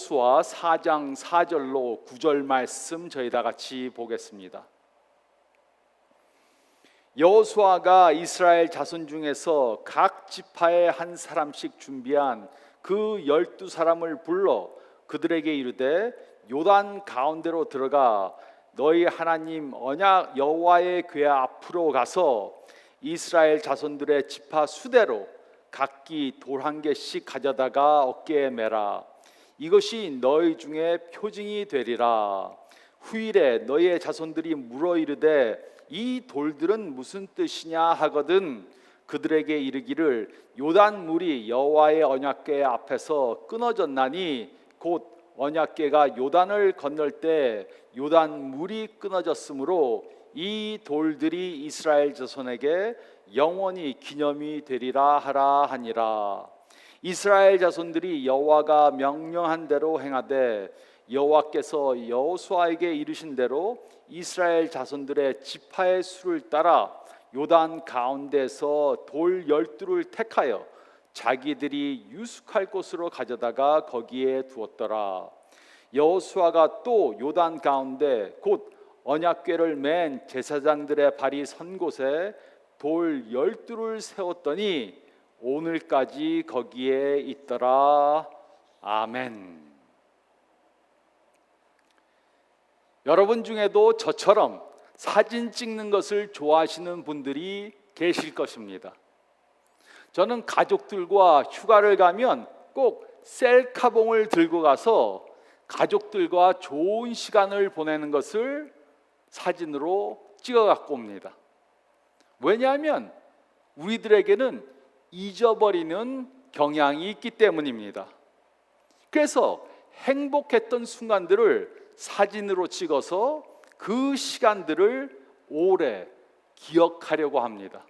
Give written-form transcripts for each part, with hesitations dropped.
여호수아 4장 4절로 9절 말씀 저희 다 같이 보겠습니다. 여호수아가 이스라엘 자손 중에서 각 지파에 한 사람씩 준비한 그 12사람을 불러 그들에게 이르되 요단 가운데로 들어가 너희 하나님 언약 여호와의 궤 앞으로 가서 이스라엘 자손들의 지파 수대로 각기 돌 한 개씩 가져다가 어깨에 매라. 이것이 너희 중에 표징이 되리라. 후일에 너희의 자손들이 물어 이르되 이 돌들은 무슨 뜻이냐 하거든 그들에게 이르기를 요단 물이 여호와의 언약궤 앞에서 끊어졌나니 곧 언약궤가 요단을 건널 때 요단 물이 끊어졌으므로 이 돌들이 이스라엘 자손에게 영원히 기념이 되리라 하라 하니라. 이스라엘 자손들이 여호와가 명령한 대로 행하되 여호와께서 여호수아에게 이르신 대로 이스라엘 자손들의 지파의 수를 따라 요단 가운데서 돌 12를 택하여 자기들이 유숙할 곳으로 가져다가 거기에 두었더라. 여호수아가 또 요단 가운데 곧 언약궤를 맨 제사장들의 발이 선 곳에 돌 12를 세웠더니 오늘까지 거기에 있더라. 아멘. 여러분 중에도 저처럼 사진 찍는 것을 좋아하시는 분들이 계실 것입니다. 저는 가족들과 휴가를 가면 꼭 셀카봉을 들고 가서 가족들과 좋은 시간을 보내는 것을 사진으로 찍어 갖고 옵니다. 왜냐하면 우리들에게는 잊어버리는 경향이 있기 때문입니다. 그래서 행복했던 순간들을 사진으로 찍어서 그 시간들을 오래 기억하려고 합니다.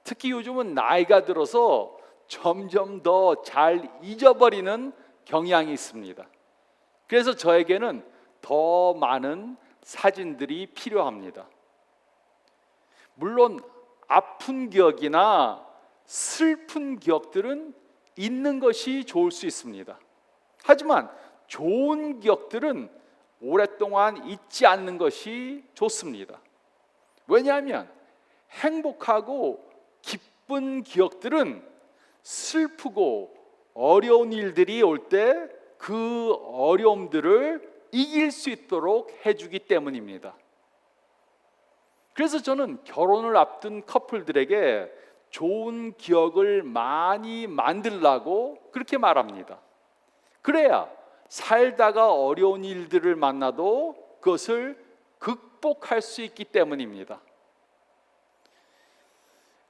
특히 요즘은 나이가 들어서 점점 더 잘 잊어버리는 경향이 있습니다. 그래서 저에게는 더 많은 사진들이 필요합니다. 물론 아픈 기억이나 슬픈 기억들은 있는 것이 좋을 수 있습니다. 하지만 좋은 기억들은 오랫동안 잊지 않는 것이 좋습니다. 왜냐하면 행복하고 기쁜 기억들은 슬프고 어려운 일들이 올 때 그 어려움들을 이길 수 있도록 해주기 때문입니다. 그래서 저는 결혼을 앞둔 커플들에게 좋은 기억을 많이 만들라고 그렇게 말합니다. 그래야 살다가 어려운 일들을 만나도 그것을 극복할 수 있기 때문입니다.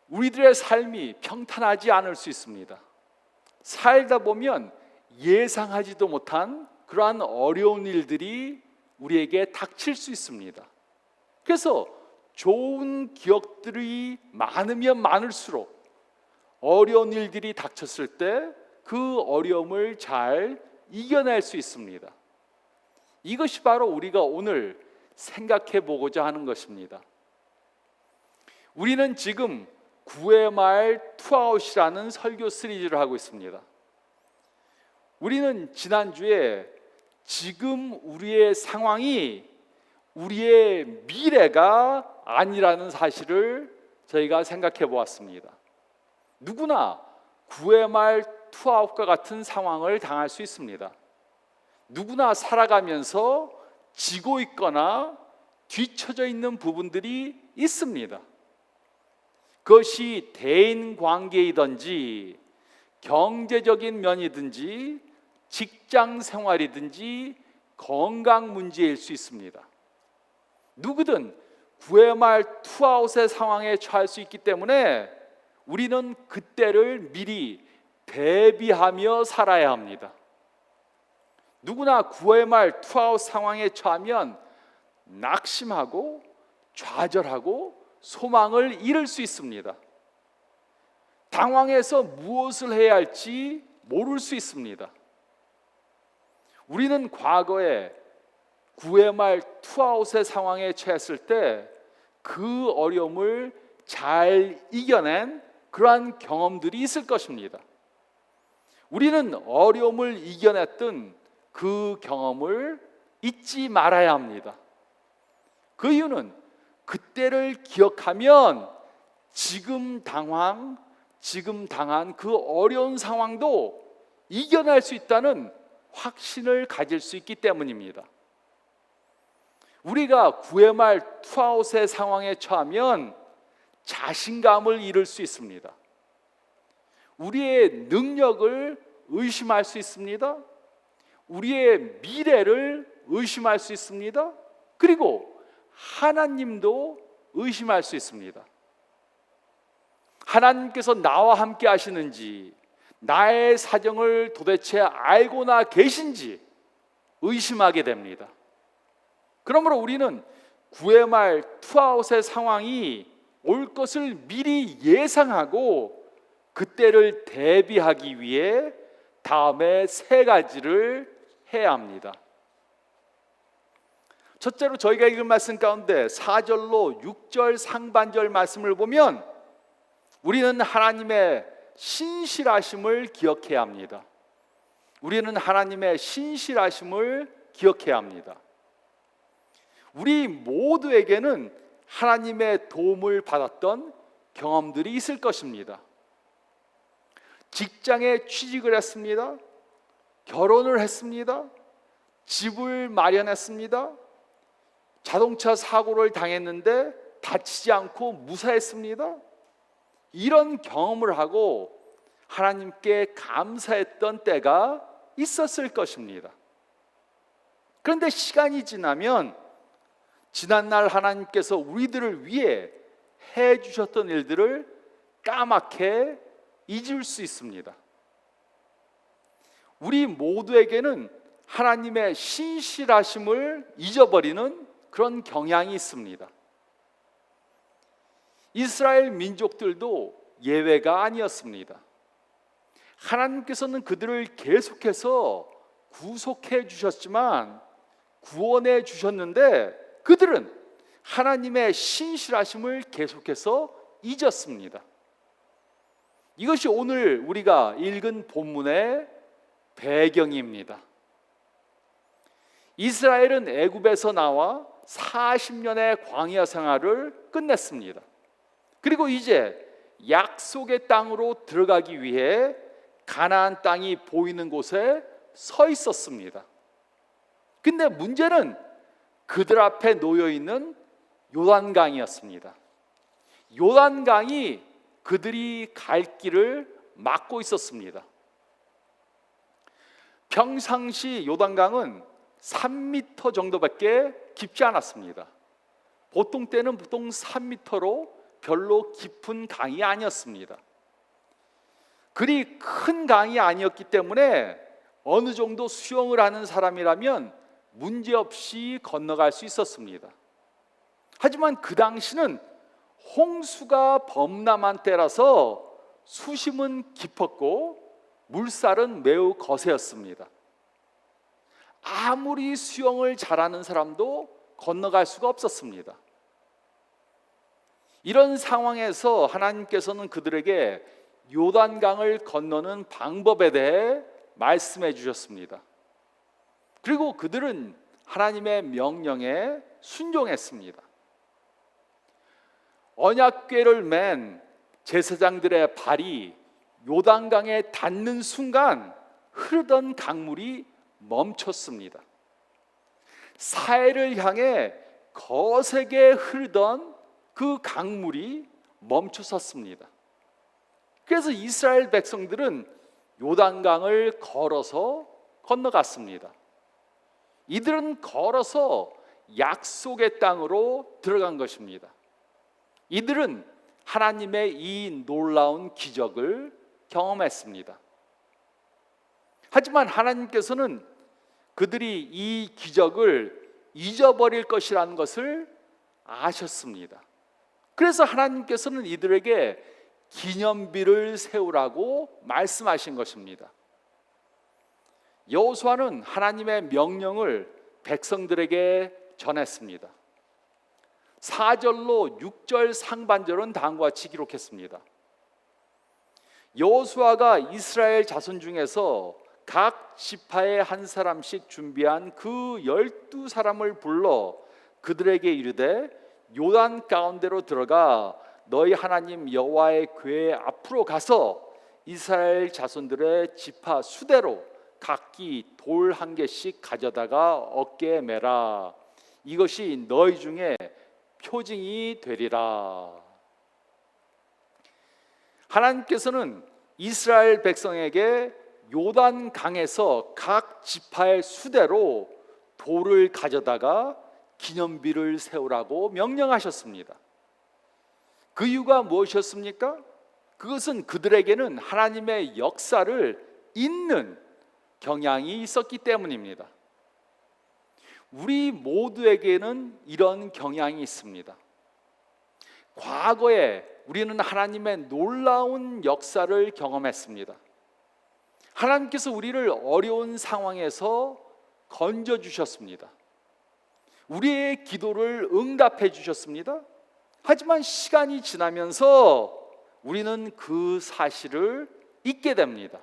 우리들의 삶이 평탄하지 않을 수 있습니다. 살다 보면 예상하지도 못한 그러한 어려운 일들이 우리에게 닥칠 수 있습니다. 그래서 좋은 기억들이 많으면 많을수록 어려운 일들이 닥쳤을 때 그 어려움을 잘 이겨낼 수 있습니다. 이것이 바로 우리가 오늘 생각해 보고자 하는 것입니다. 우리는 지금 9회 말 투아웃이라는 설교 시리즈를 하고 있습니다. 우리는 지난주에 지금 우리의 상황이 우리의 미래가 아니라는 사실을 저희가 생각해 보았습니다. 누구나 9회 말 투아웃과 같은 상황을 당할 수 있습니다. 누구나 살아가면서 지고 있거나 뒤처져 있는 부분들이 있습니다. 그것이 대인 관계이든지 경제적인 면이든지 직장 생활이든지 건강 문제일 수 있습니다. 누구든 9회 말 투아웃의 상황에 처할 수 있기 때문에 우리는 그때를 미리 대비하며 살아야 합니다. 누구나 9회 말 투아웃 상황에 처하면 낙심하고 좌절하고 소망을 잃을 수 있습니다. 당황해서 무엇을 해야 할지 모를 수 있습니다. 우리는 과거에 9회 말 투아웃의 상황에 처했을 때 그 어려움을 잘 이겨낸 그러한 경험들이 있을 것입니다. 우리는 어려움을 이겨냈던 그 경험을 잊지 말아야 합니다. 그 이유는 그때를 기억하면 지금 당한 그 어려운 상황도 이겨낼 수 있다는 확신을 가질 수 있기 때문입니다. 우리가 9회 말 투아웃의 상황에 처하면 자신감을 잃을 수 있습니다. 우리의 능력을 의심할 수 있습니다. 우리의 미래를 의심할 수 있습니다. 그리고 하나님도 의심할 수 있습니다. 하나님께서 나와 함께 하시는지, 나의 사정을 도대체 알고나 계신지 의심하게 됩니다. 그러므로 우리는 9회 말 투아웃의 상황이 올 것을 미리 예상하고 그때를 대비하기 위해 다음에 세 가지를 해야 합니다. 첫째로 저희가 읽은 말씀 가운데 4절로 6절 상반절 말씀을 보면 우리는 하나님의 신실하심을 기억해야 합니다. 우리는 하나님의 신실하심을 기억해야 합니다. 우리 모두에게는 하나님의 도움을 받았던 경험들이 있을 것입니다. 직장에 취직을 했습니다. 결혼을 했습니다. 집을 마련했습니다. 자동차 사고를 당했는데 다치지 않고 무사했습니다. 이런 경험을 하고 하나님께 감사했던 때가 있었을 것입니다. 그런데 시간이 지나면 지난날 하나님께서 우리들을 위해 해주셨던 일들을 까맣게 잊을 수 있습니다. 우리 모두에게는 하나님의 신실하심을 잊어버리는 그런 경향이 있습니다. 이스라엘 민족들도 예외가 아니었습니다. 하나님께서는 그들을 계속해서 구속해 주셨지만 구원해 주셨는데 그들은 하나님의 신실하심을 계속해서 잊었습니다. 이것이 오늘 우리가 읽은 본문의 배경입니다. 이스라엘은 애굽에서 나와 40년의 광야 생활을 끝냈습니다. 그리고 이제 약속의 땅으로 들어가기 위해 가나안 땅이 보이는 곳에 서 있었습니다. 근데 문제는 그들 앞에 놓여 있는 요단강이었습니다. 요단강이 그들이 갈 길을 막고 있었습니다. 평상시 요단강은 3m 정도밖에 깊지 않았습니다. 보통 때는 3m로 별로 깊은 강이 아니었습니다. 그리 큰 강이 아니었기 때문에 어느 정도 수영을 하는 사람이라면 문제없이 건너갈 수 있었습니다. 하지만 그 당시는 홍수가 범람한 때라서 수심은 깊었고 물살은 매우 거세었습니다. 아무리 수영을 잘하는 사람도 건너갈 수가 없었습니다. 이런 상황에서 하나님께서는 그들에게 요단강을 건너는 방법에 대해 말씀해 주셨습니다. 그리고 그들은 하나님의 명령에 순종했습니다. 언약궤를 맨 제사장들의 발이 요단강에 닿는 순간 흐르던 강물이 멈췄습니다. 사해를 향해 거세게 흐르던 그 강물이 멈춰섰습니다. 그래서 이스라엘 백성들은 요단강을 걸어서 건너갔습니다. 이들은 걸어서 약속의 땅으로 들어간 것입니다. 이들은 하나님의 이 놀라운 기적을 경험했습니다. 하지만 하나님께서는 그들이 이 기적을 잊어버릴 것이라는 것을 아셨습니다. 그래서 하나님께서는 이들에게 기념비를 세우라고 말씀하신 것입니다. 여호수아는 하나님의 명령을 백성들에게 전했습니다. 4절로 6절 상반절은 다음과 같이 기록했습니다. 여호수아가 이스라엘 자손 중에서 각 지파에 한 사람씩 준비한 그 12사람을 불러 그들에게 이르되 요단 가운데로 들어가 너희 하나님 여호와의 궤 앞으로 가서 이스라엘 자손들의 지파 수대로 각기 돌 한 개씩 가져다가 어깨에 매라. 이것이 너희 중에 표징이 되리라. 하나님께서는 이스라엘 백성에게 요단 강에서 각 지파의 수대로 돌을 가져다가 기념비를 세우라고 명령하셨습니다. 그 이유가 무엇이었습니까? 그것은 그들에게는 하나님의 역사를 잇는 경향이 있었기 때문입니다. 우리 모두에게는 이런 경향이 있습니다. 과거에 우리는 하나님의 놀라운 역사를 경험했습니다. 하나님께서 우리를 어려운 상황에서 건져주셨습니다. 우리의 기도를 응답해 주셨습니다. 하지만 시간이 지나면서 우리는 그 사실을 잊게 됩니다.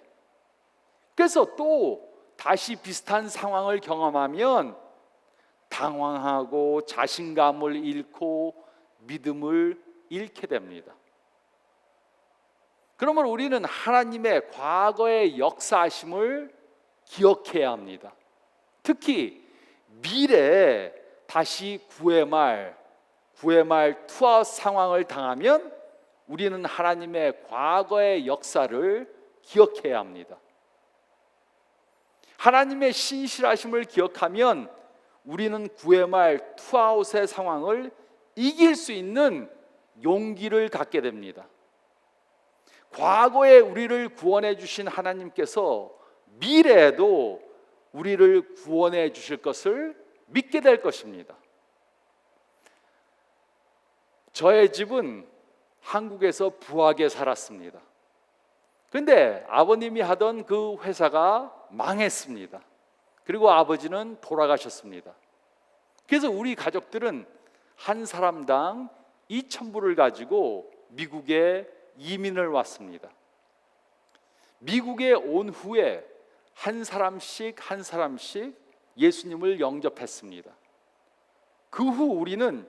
그래서 또 다시 비슷한 상황을 경험하면 당황하고 자신감을 잃고 믿음을 잃게 됩니다. 그러므로 우리는 하나님의 과거의 역사하심을 기억해야 합니다. 특히 미래에 다시 구의 말 투아웃 상황을 당하면 우리는 하나님의 과거의 역사를 기억해야 합니다. 하나님의 신실하심을 기억하면 우리는 구의 말 투아웃의 상황을 이길 수 있는 용기를 갖게 됩니다. 과거에 우리를 구원해 주신 하나님께서 미래에도 우리를 구원해 주실 것을 믿게 될 것입니다. 저의 집은 한국에서 부하게 살았습니다. 그런데 아버님이 하던 그 회사가 망했습니다. 그리고 아버지는 돌아가셨습니다. 그래서 우리 가족들은 한 사람당 2,000불을 가지고 미국에 이민을 왔습니다. 미국에 온 후에 한 사람씩 예수님을 영접했습니다. 그 후 우리는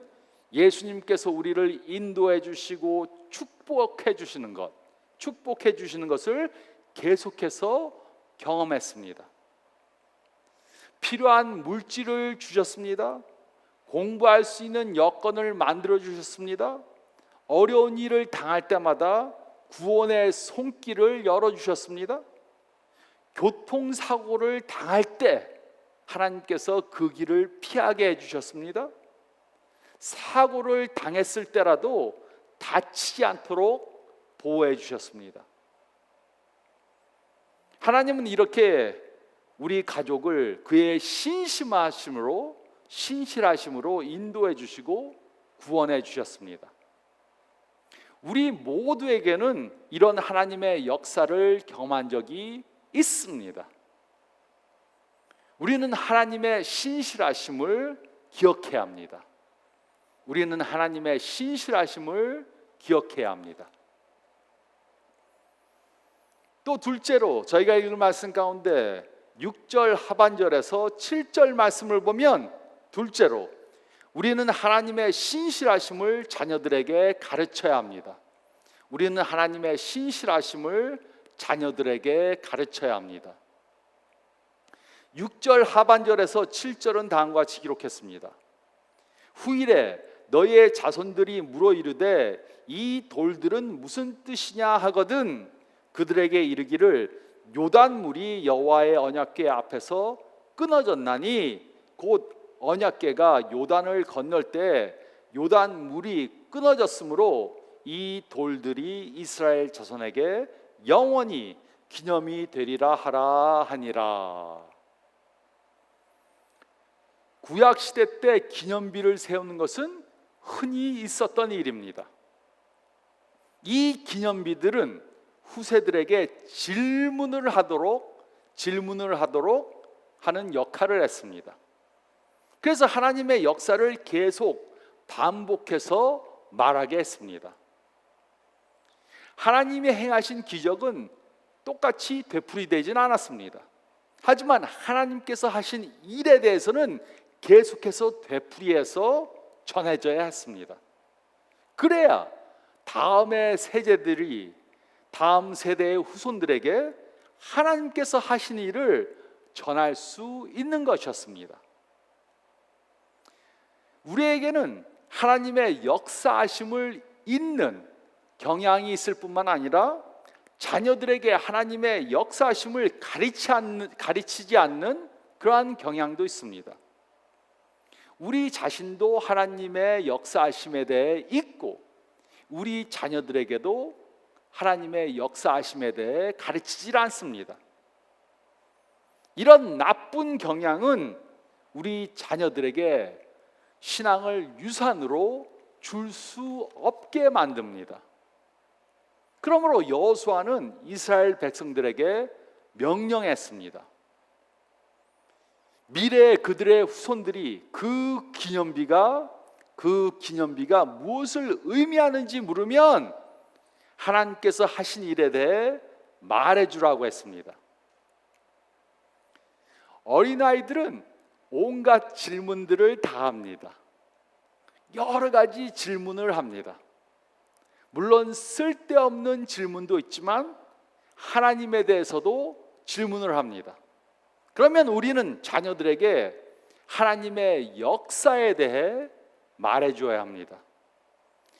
예수님께서 우리를 인도해 주시고 축복해 주시는 것을 계속해서 경험했습니다. 필요한 물질을 주셨습니다. 공부할 수 있는 여건을 만들어 주셨습니다. 어려운 일을 당할 때마다 구원의 손길을 열어 주셨습니다. 교통사고를 당할 때 하나님께서 그 길을 피하게 해 주셨습니다. 사고를 당했을 때라도 다치지 않도록 보호해 주셨습니다. 하나님은 이렇게 우리 가족을 그의 신실하심으로 인도해 주시고 구원해 주셨습니다. 우리 모두에게는 이런 하나님의 역사를 경험한 적이 있습니다. 우리는 하나님의 신실하심을 기억해야 합니다. 우리는 하나님의 신실하심을 기억해야 합니다. 또 둘째로 저희가 읽은 말씀 가운데 6절 하반절에서 7절 말씀을 보면 둘째로 우리는 하나님의 신실하심을 자녀들에게 가르쳐야 합니다. 우리는 하나님의 신실하심을 자녀들에게 가르쳐야 합니다. 6절 하반절에서 7절은 다음과 같이 기록했습니다. 후일에 너희의 자손들이 물어 이르되 이 돌들은 무슨 뜻이냐 하거든 그들에게 이르기를 요단물이 여호와의 언약궤 앞에서 끊어졌나니 곧 언약궤가 요단을 건널 때 요단물이 끊어졌으므로 이 돌들이 이스라엘 자손에게 영원히 기념이 되리라 하라 하니라. 구약 시대 때 기념비를 세우는 것은 흔히 있었던 일입니다. 이 기념비들은 후세들에게 질문을 하도록 하는 역할을 했습니다. 그래서 하나님의 역사를 계속 반복해서 말하게 했습니다. 하나님이 행하신 기적은 똑같이 되풀이되진 않았습니다. 하지만 하나님께서 하신 일에 대해서는 계속해서 되풀이해서 전해져야 했습니다. 그래야 다음의 세대들이 다음 세대의 후손들에게 하나님께서 하신 일을 전할 수 있는 것이었습니다. 우리에게는 하나님의 역사하심을 잇는 경향이 있을 뿐만 아니라 자녀들에게 하나님의 역사하심을 가르치지 않는 그러한 경향도 있습니다. 우리 자신도 하나님의 역사하심에 대해 잊고 우리 자녀들에게도 하나님의 역사하심에 대해 가르치질 않습니다. 이런 나쁜 경향은 우리 자녀들에게 신앙을 유산으로 줄 수 없게 만듭니다. 그러므로 여호수아는 이스라엘 백성들에게 명령했습니다. 미래의 그들의 후손들이 그 기념비가 무엇을 의미하는지 물으면 하나님께서 하신 일에 대해 말해주라고 했습니다. 어린아이들은 온갖 질문들을 다 합니다. 여러 가지 질문을 합니다. 물론 쓸데없는 질문도 있지만 하나님에 대해서도 질문을 합니다. 그러면 우리는 자녀들에게 하나님의 역사에 대해 말해줘야 합니다.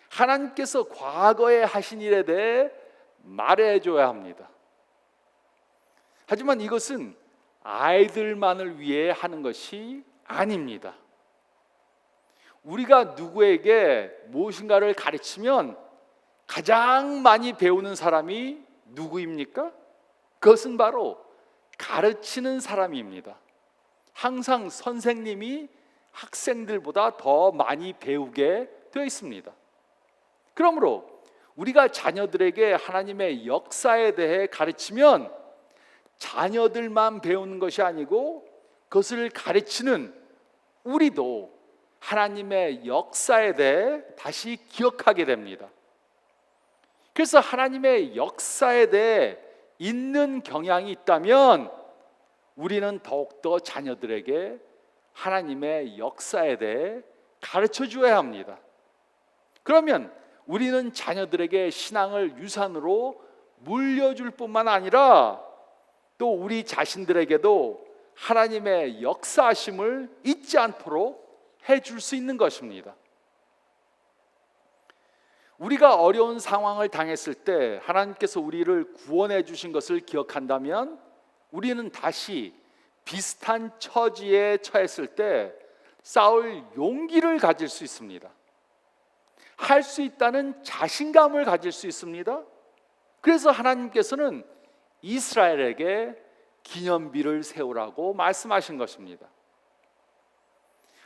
하나님께서 과거에 하신 일에 대해 말해줘야 합니다. 하지만 이것은 아이들만을 위해 하는 것이 아닙니다. 우리가 누구에게 무엇인가를 가르치면 가장 많이 배우는 사람이 누구입니까? 그것은 바로 가르치는 사람입니다. 항상 선생님이 학생들보다 더 많이 배우게 되어 있습니다. 그러므로 우리가 자녀들에게 하나님의 역사에 대해 가르치면 자녀들만 배우는 것이 아니고 그것을 가르치는 우리도 하나님의 역사에 대해 다시 기억하게 됩니다. 그래서 하나님의 역사에 대해 있는 경향이 있다면 우리는 더욱더 자녀들에게 하나님의 역사에 대해 가르쳐 주어야 합니다. 그러면 우리는 자녀들에게 신앙을 유산으로 물려줄 뿐만 아니라 또 우리 자신들에게도 하나님의 역사하심을 잊지 않도록 해줄 수 있는 것입니다. 우리가 어려운 상황을 당했을 때 하나님께서 우리를 구원해 주신 것을 기억한다면 우리는 다시 비슷한 처지에 처했을 때 싸울 용기를 가질 수 있습니다. 할 수 있다는 자신감을 가질 수 있습니다. 그래서 하나님께서는 이스라엘에게 기념비를 세우라고 말씀하신 것입니다.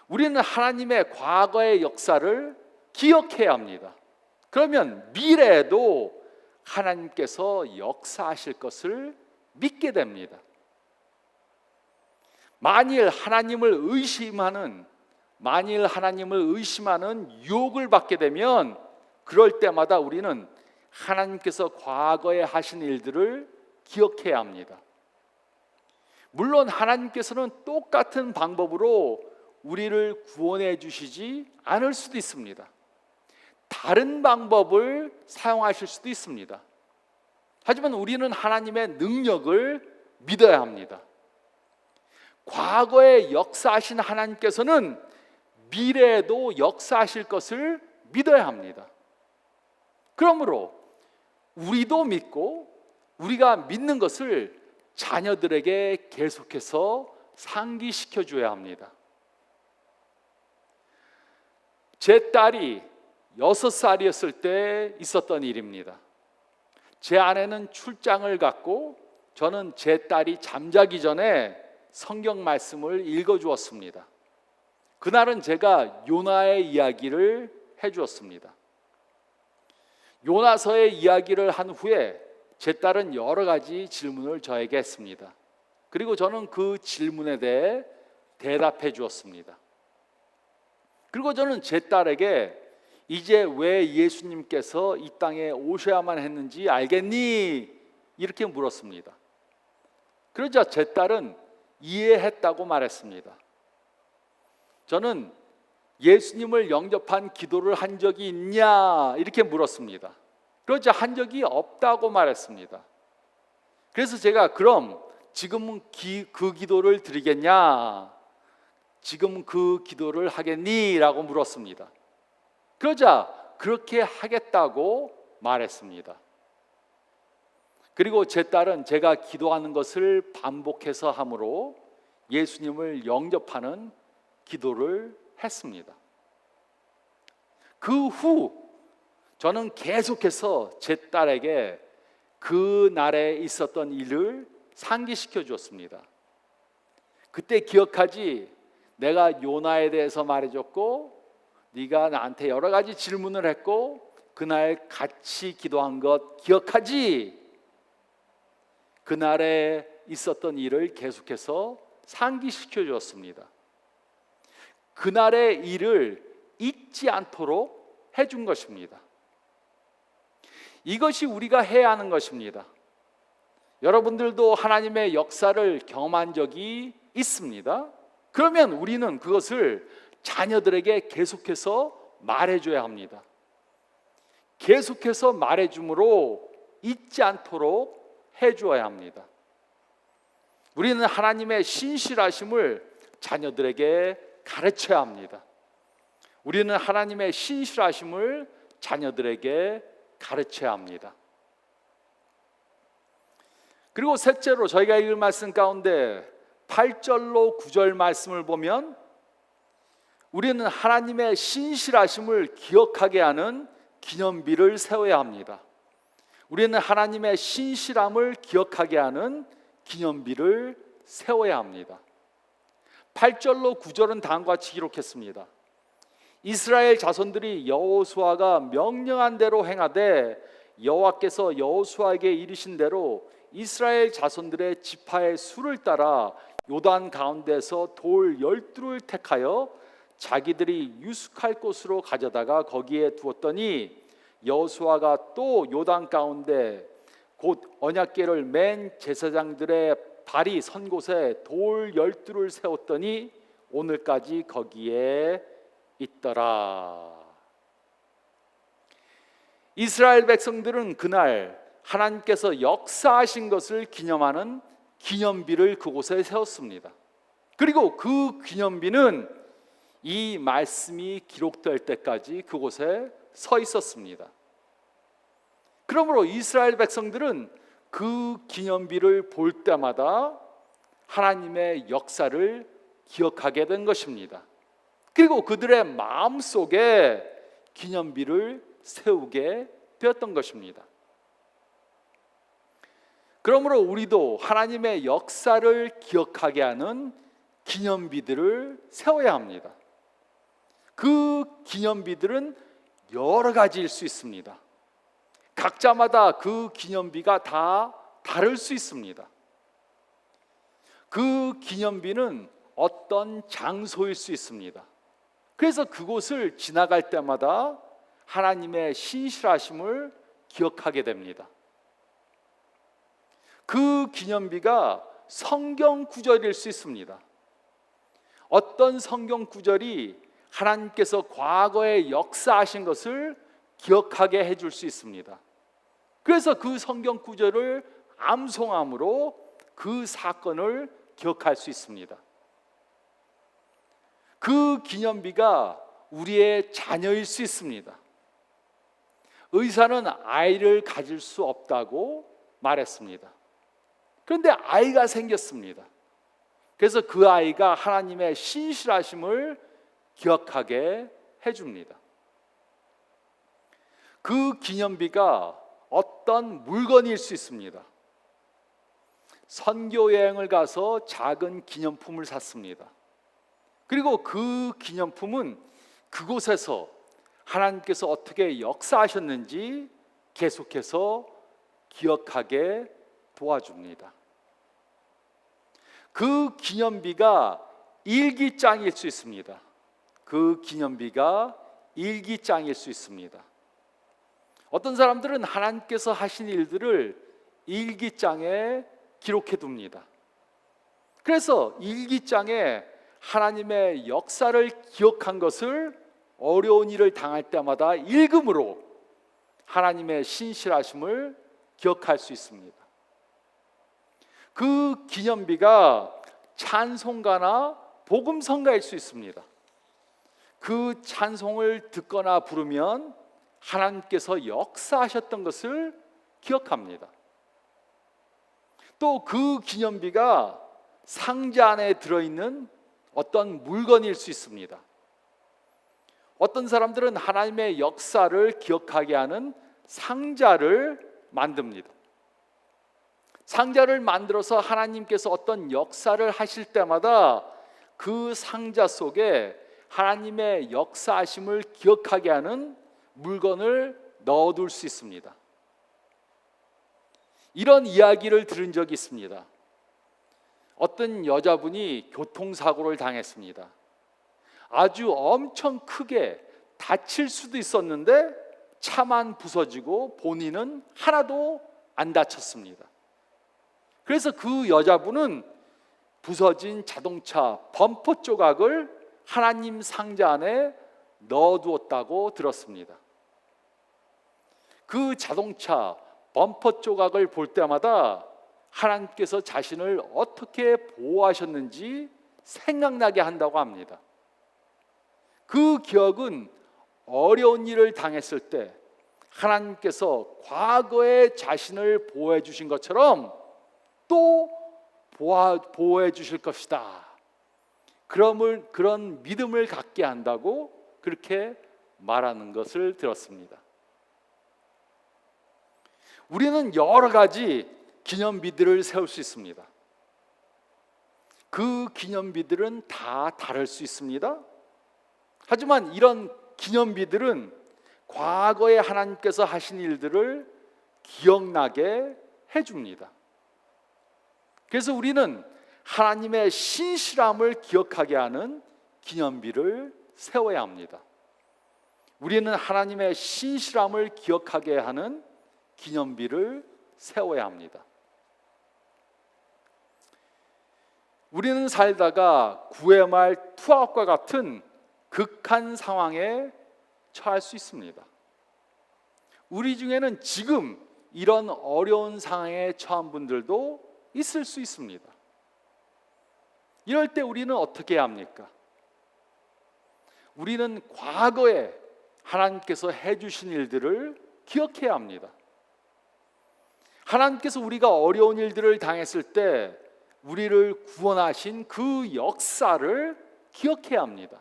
우리는 하나님의 과거의 역사를 기억해야 합니다. 그러면 미래에도 하나님께서 역사하실 것을 믿게 됩니다. 만일 하나님을 의심하는 유혹을 받게 되면 그럴 때마다 우리는 하나님께서 과거에 하신 일들을 기억해야 합니다. 물론 하나님께서는 똑같은 방법으로 우리를 구원해 주시지 않을 수도 있습니다. 다른 방법을 사용하실 수도 있습니다. 하지만 우리는 하나님의 능력을 믿어야 합니다. 과거에 역사하신 하나님께서는 미래에도 역사하실 것을 믿어야 합니다. 그러므로 우리도 믿고 우리가 믿는 것을 자녀들에게 계속해서 상기시켜 줘야 합니다. 제 딸이 6살이었을 때 있었던 일입니다. 제 아내는 출장을 갔고 저는 제 딸이 잠자기 전에 성경 말씀을 읽어주었습니다. 그날은 제가 요나의 이야기를 해주었습니다. 요나서의 이야기를 한 후에 제 딸은 여러 가지 질문을 저에게 했습니다. 그리고 저는 그 질문에 대해 대답해 주었습니다. 그리고 저는 제 딸에게 이제 왜 예수님께서 이 땅에 오셔야만 했는지 알겠니? 이렇게 물었습니다. 그러자 제 딸은 이해했다고 말했습니다. 저는 예수님을 영접한 기도를 한 적이 있냐 이렇게 물었습니다. 그러자 한 적이 없다고 말했습니다. 그래서 제가 그럼 지금은 그 기도를 드리겠냐? 지금 그 기도를 하겠니? 라고 물었습니다. 그러자 그렇게 하겠다고 말했습니다. 그리고 제 딸은 제가 기도하는 것을 반복해서 함으로 예수님을 영접하는 기도를 했습니다. 그 후 저는 계속해서 제 딸에게 그 날에 있었던 일을 상기시켜 주었습니다. 그때 기억하지? 내가 요나에 대해서 말해줬고 네가 나한테 여러 가지 질문을 했고 그날 같이 기도한 것 기억하지? 그날에 있었던 일을 계속해서 상기시켜 주었습니다. 그날의 일을 잊지 않도록 해준 것입니다. 이것이 우리가 해야 하는 것입니다. 여러분들도 하나님의 역사를 경험한 적이 있습니다. 그러면 우리는 그것을 자녀들에게 계속해서 말해줘야 합니다. 계속해서 말해줌으로 잊지 않도록 해주어야 합니다. 우리는 하나님의 신실하심을 자녀들에게 가르쳐야 합니다. 우리는 하나님의 신실하심을 자녀들에게 가르쳐야 합니다. 그리고 셋째로 저희가 읽을 말씀 가운데 8절로 9절 말씀을 보면 우리는 하나님의 신실하심을 기억하게 하는 기념비를 세워야 합니다. 우리는 하나님의 신실함을 기억하게 하는 기념비를 세워야 합니다. 8절로 9절은 다음과 같이 기록했습니다. 이스라엘 자손들이 여호수아가 명령한 대로 행하되 여호와께서 여호수아에게 이르신 대로 이스라엘 자손들의 지파의 수를 따라 요단 가운데서 돌 12를 택하여 자기들이 유숙할 곳으로 가져다가 거기에 두었더니 여호수아가 또 요단 가운데 곧 언약궤를 맨 제사장들의 발이 선 곳에 돌 12를 세웠더니 오늘까지 거기에 있더라. 이스라엘 백성들은 그날 하나님께서 역사하신 것을 기념하는 기념비를 그곳에 세웠습니다. 그리고 그 기념비는 이 말씀이 기록될 때까지 그곳에 서 있었습니다. 그러므로 이스라엘 백성들은 그 기념비를 볼 때마다 하나님의 역사를 기억하게 된 것입니다. 그리고 그들의 마음속에 기념비를 세우게 되었던 것입니다. 그러므로 우리도 하나님의 역사를 기억하게 하는 기념비들을 세워야 합니다. 그 기념비들은 여러 가지일 수 있습니다. 각자마다 그 기념비가 다 다를 수 있습니다. 그 기념비는 어떤 장소일 수 있습니다. 그래서 그곳을 지나갈 때마다 하나님의 신실하심을 기억하게 됩니다. 그 기념비가 성경 구절일 수 있습니다. 어떤 성경 구절이 하나님께서 과거에 역사하신 것을 기억하게 해줄 수 있습니다. 그래서 그 성경 구절을 암송함으로 그 사건을 기억할 수 있습니다. 그 기념비가 우리의 자녀일 수 있습니다. 의사는 아이를 가질 수 없다고 말했습니다. 그런데 아이가 생겼습니다. 그래서 그 아이가 하나님의 신실하심을 기억하게 해줍니다. 그 기념비가 어떤 물건일 수 있습니다. 선교 여행을 가서 작은 기념품을 샀습니다. 그리고 그 기념품은 그곳에서 하나님께서 어떻게 역사하셨는지 계속해서 기억하게 도와줍니다. 그 기념비가 일기장일 수 있습니다. 그 기념비가 일기장일 수 있습니다. 어떤 사람들은 하나님께서 하신 일들을 일기장에 기록해 둡니다. 그래서 일기장에 하나님의 역사를 기억한 것을 어려운 일을 당할 때마다 읽음으로 하나님의 신실하심을 기억할 수 있습니다. 그 기념비가 찬송가나 복음성가일 수 있습니다. 그 찬송을 듣거나 부르면 하나님께서 역사하셨던 것을 기억합니다. 또 그 기념비가 상자 안에 들어있는 어떤 물건일 수 있습니다. 어떤 사람들은 하나님의 역사를 기억하게 하는 상자를 만듭니다. 상자를 만들어서 하나님께서 어떤 역사를 하실 때마다 그 상자 속에 하나님의 역사하심을 기억하게 하는 물건을 넣어둘 수 있습니다. 이런 이야기를 들은 적이 있습니다. 어떤 여자분이 교통사고를 당했습니다. 아주 엄청 크게 다칠 수도 있었는데 차만 부서지고 본인은 하나도 안 다쳤습니다. 그래서 그 여자분은 부서진 자동차 범퍼 조각을 하나님 상자 안에 넣어두었다고 들었습니다. 그 자동차 범퍼 조각을 볼 때마다 하나님께서 자신을 어떻게 보호하셨는지 생각나게 한다고 합니다. 그 기억은 어려운 일을 당했을 때 하나님께서 과거에 자신을 보호해 주신 것처럼 또 보호해 주실 것이다. 그런 믿음을 갖게 한다고 그렇게 말하는 것을 들었습니다. 우리는 여러 가지 기념비들을 세울 수 있습니다. 그 기념비들은 다 다를 수 있습니다. 하지만 이런 기념비들은 과거에 하나님께서 하신 일들을 기억나게 해줍니다. 그래서 우리는 하나님의 신실함을 기억하게 하는 기념비를 세워야 합니다. 우리는 하나님의 신실함을 기억하게 하는 기념비를 세워야 합니다. 우리는 살다가 구의 말 투아웃과 같은 극한 상황에 처할 수 있습니다. 우리 중에는 지금 이런 어려운 상황에 처한 분들도 있을 수 있습니다. 이럴 때 우리는 어떻게 해야 합니까? 우리는 과거에 하나님께서 해주신 일들을 기억해야 합니다. 하나님께서 우리가 어려운 일들을 당했을 때 우리를 구원하신 그 역사를 기억해야 합니다.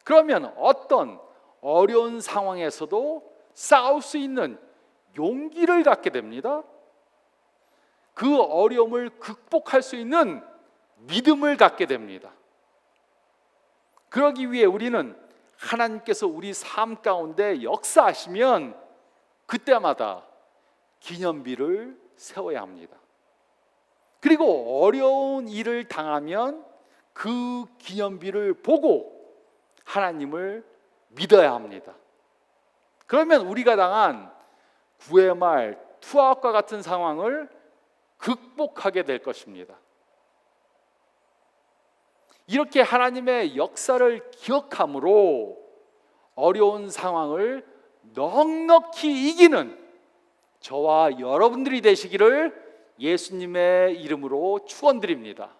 그러면 어떤 어려운 상황에서도 싸울 수 있는 용기를 갖게 됩니다. 그 어려움을 극복할 수 있는 믿음을 갖게 됩니다. 그러기 위해 우리는 하나님께서 우리 삶 가운데 역사하시면 그때마다 기념비를 세워야 합니다. 그리고 어려운 일을 당하면 그 기념비를 보고 하나님을 믿어야 합니다. 그러면 우리가 당한 구의 말 투아웃과 같은 상황을 극복하게 될 것입니다. 이렇게 하나님의 역사를 기억함으로 어려운 상황을 넉넉히 이기는 저와 여러분들이 되시기를 예수님의 이름으로 축원드립니다.